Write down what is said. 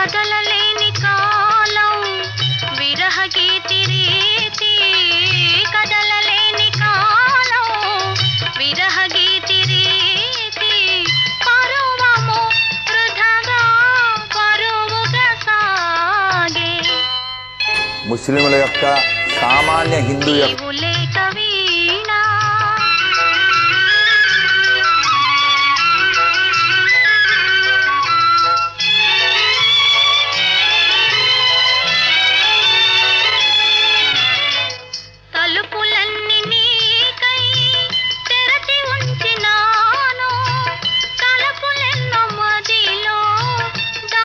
కదలలేని కాలం విరహ గీతి రీతి, కదలలేని కాలం విరహ గీతి రీతి, పరువము వృధగా పరువుగా సాగే. ముస్లింల యొక్క సామాన్య హిందూ